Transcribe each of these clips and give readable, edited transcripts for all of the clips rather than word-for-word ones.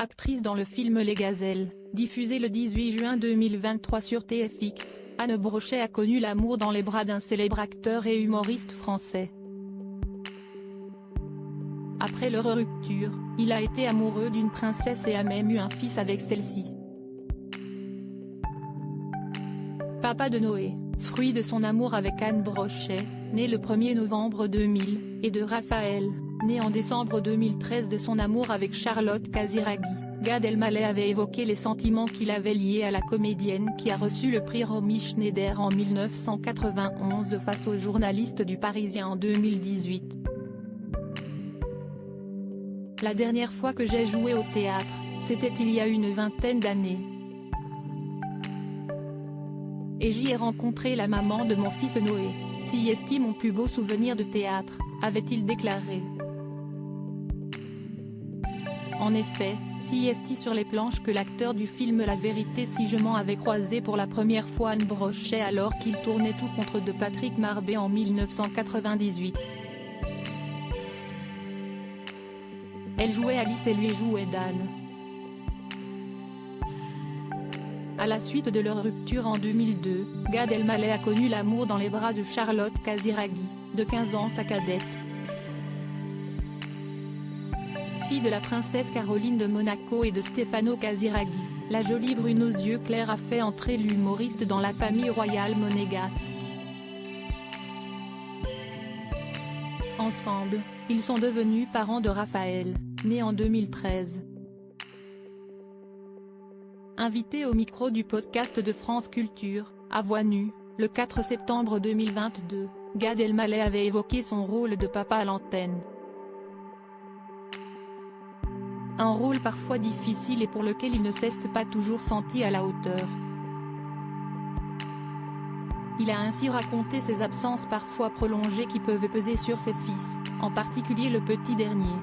Actrice dans le film Les Gazelles, diffusé le 18 juin 2023 sur TFX, Anne Brochet a connu l'amour dans les bras d'un célèbre acteur et humoriste français. Après leur rupture, il a été amoureux d'une princesse et a même eu un fils avec celle-ci. Papa de Noé, fruit de son amour avec Anne Brochet, né le 1er novembre 2000, et de Raphaël, né en décembre 2013 de son amour avec Charlotte Casiraghi, Gad Elmaleh avait évoqué les sentiments qu'il avait liés à la comédienne qui a reçu le prix Romy Schneider en 1991 face aux journalistes du Parisien en 2018. La dernière fois que j'ai joué au théâtre, c'était il y a une vingtaine d'années. Et j'y ai rencontré la maman de mon fils Noé, si est mon plus beau souvenir de théâtre, avait-il déclaré. En effet, si est sur les planches que l'acteur du film La Vérité si je mens avait croisé pour la première fois Anne Brochet alors qu'il tournait Tout contre de Patrick Marbet en 1998. Elle jouait Alice et lui jouait Dan. À la suite de leur rupture en 2002, Gad Elmaleh a connu l'amour dans les bras de Charlotte Casiraghi, de 15 ans sa cadette. Fille de la princesse Caroline de Monaco et de Stefano Casiraghi, la jolie brune aux yeux clairs a fait entrer l'humoriste dans la famille royale monégasque. Ensemble, ils sont devenus parents de Raphaël, né en 2013. Invité au micro du podcast de France Culture, à Voix Nue, le 4 septembre 2022, Gad Elmaleh avait évoqué son rôle de papa à l'antenne. Un rôle parfois difficile et pour lequel il ne s'est pas toujours senti à la hauteur. Il a ainsi raconté ses absences parfois prolongées qui peuvent peser sur ses fils, en particulier le petit dernier.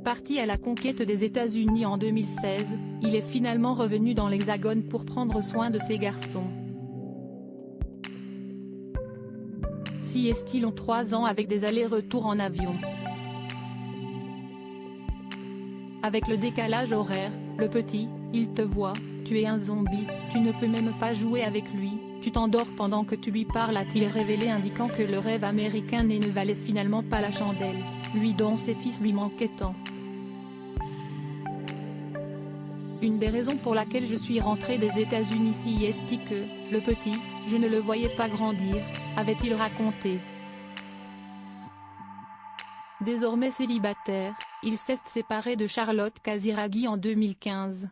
Parti à la conquête des États-Unis en 2016, il est finalement revenu dans l'Hexagone pour prendre soin de ses garçons. Si est ont 3 ans avec des allers-retours en avion. Avec le décalage horaire, le petit, il te voit, tu es un zombie, tu ne peux même pas jouer avec lui, tu t'endors pendant que tu lui parles a-t-il révélé indiquant que le rêve américain ne valait finalement pas la chandelle, lui dont ses fils lui manquaient tant. Une des raisons pour laquelle je suis rentré des États-Unis si est que, le petit, je ne le voyais pas grandir, avait-il raconté. Désormais célibataire, il s'est séparé de Charlotte Casiraghi en 2015.